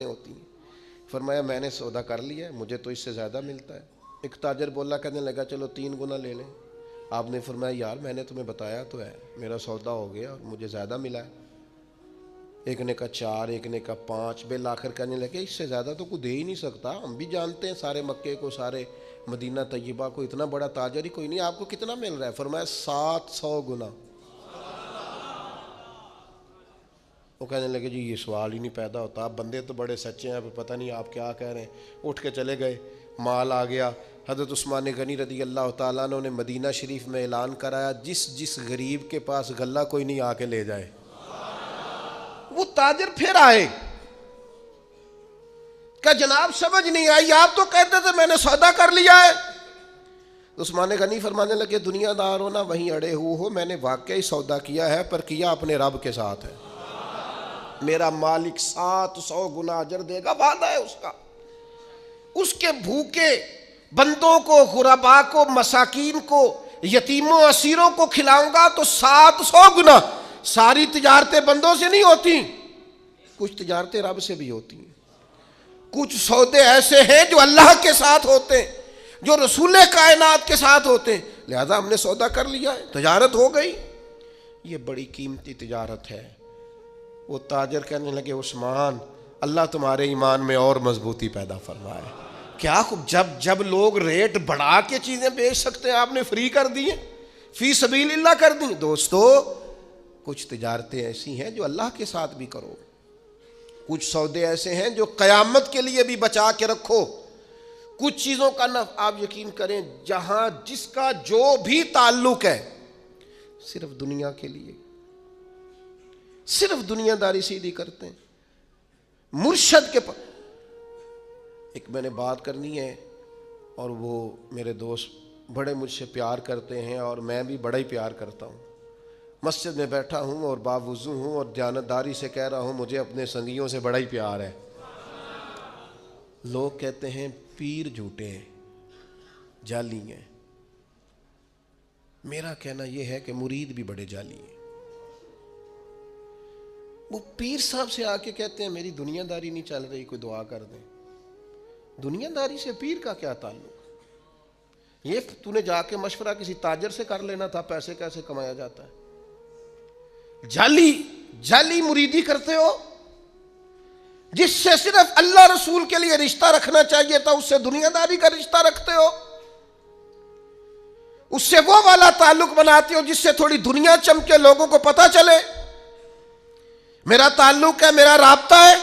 ہوتی ہیں۔ فرمایا میں نے سودا کر لیا ہے، مجھے تو اس سے زیادہ ملتا ہے۔ ایک تاجر بولا، کہنے لگا چلو 3 گنا لے لیں۔ آپ نے فرمایا یار میں نے تمہیں بتایا تو ہے، میرا سودا ہو گیا اور مجھے زیادہ ملا ہے۔ ایک نے کہا 4، ایک نے کہا 5، بالآخر کہنے لگے اس سے زیادہ تو کوئی دے ہی نہیں سکتا، ہم بھی جانتے ہیں سارے مکے کو، سارے مدینہ طیبہ کو، اتنا بڑا تاجر ہی کوئی نہیں، آپ کو کتنا مل رہا ہے؟ فرمایا 700 گنا۔ وہ کہنے لگے جی یہ سوال ہی نہیں پیدا ہوتا، آپ بندے تو بڑے سچے ہیں، پتہ نہیں آپ کیا کہہ رہے ہیں۔ اٹھ کے چلے گئے، مال آ گیا۔ حضرت عثمان غنی رضی اللہ تعالیٰ عنہ نے مدینہ شریف میں اعلان کرایا، جس غریب کے پاس غلہ کوئی نہیں آ کے لے جائے۔ وہ تاجر پھر آئے کہ جناب سمجھ نہیں آئی، آپ تو کہتے تھے میں نے سودا کر لیا ہے۔ عثمان غنی فرمانے لگے دنیا دار ہو نہ وہیں اڑے ہو، میں نے واقعی سودا کیا ہے، پر کیا اپنے رب کے ساتھ ہے۔ میرا مالک 700 گنا اجر دے گا، وعدہ ہے اس کا۔ اس کے بھوکے بندوں کو، غرباء کو، مساکین کو، یتیموں اسیروں کو کھلاؤں گا تو 700 گنا۔ ساری تجارتیں بندوں سے نہیں ہوتی، کچھ تجارتیں رب سے بھی ہوتی ہیں، کچھ سودے ایسے ہیں جو اللہ کے ساتھ ہوتے ہیں، جو رسول کائنات کے ساتھ ہوتے ہیں، لہذا ہم نے سودا کر لیا ہے، تجارت ہو گئی۔ یہ بڑی قیمتی تجارت ہے۔ وہ تاجر کہنے لگے عثمان اللہ تمہارے ایمان میں اور مضبوطی پیدا فرمائے۔ کیا جب لوگ ریٹ بڑھا کے چیزیں بیچ سکتے ہیں، آپ نے فری کر دی ہیں، فی سبیل اللہ کر دی۔ دوستو کچھ تجارتیں ایسی ہیں جو اللہ کے ساتھ بھی کرو، کچھ سودے ایسے ہیں جو قیامت کے لیے بھی بچا کے رکھو۔ کچھ چیزوں کا نفع آپ یقین کریں جہاں جس کا جو بھی تعلق ہے صرف دنیا کے لیے، صرف دنیا داری سیدھی کرتے ہیں۔ مرشد کے پاس ایک میں نے بات کرنی ہے، اور وہ میرے دوست بڑے مجھ سے پیار کرتے ہیں اور میں بھی بڑا ہی پیار کرتا ہوں۔ مسجد میں بیٹھا ہوں اور باوضو ہوں اور دیانتداری سے کہہ رہا ہوں مجھے اپنے سنگیوں سے بڑا ہی پیار ہے۔ لوگ کہتے ہیں پیر جھوٹے ہیں، جعلی ہیں۔ میرا کہنا یہ ہے کہ مرید بھی بڑے جعلی ہیں۔ وہ پیر صاحب سے آ کے کہتے ہیں میری دنیا داری نہیں چل رہی، کوئی دعا کر دیں۔ دنیا داری سے پیر کا کیا تعلق؟ یہ تو نے جا کے مشورہ کسی تاجر سے کر لینا تھا، پیسے کیسے کمایا جاتا ہے۔ جعلی مریدی کرتے ہو، جس سے صرف اللہ رسول کے لیے رشتہ رکھنا چاہیے تھا اس سے دنیا داری کا رشتہ رکھتے ہو، اس سے وہ والا تعلق بناتے ہو جس سے تھوڑی دنیا چمکے، لوگوں کو پتہ چلے۔ میرا تعلق ہے، میرا رابطہ ہے،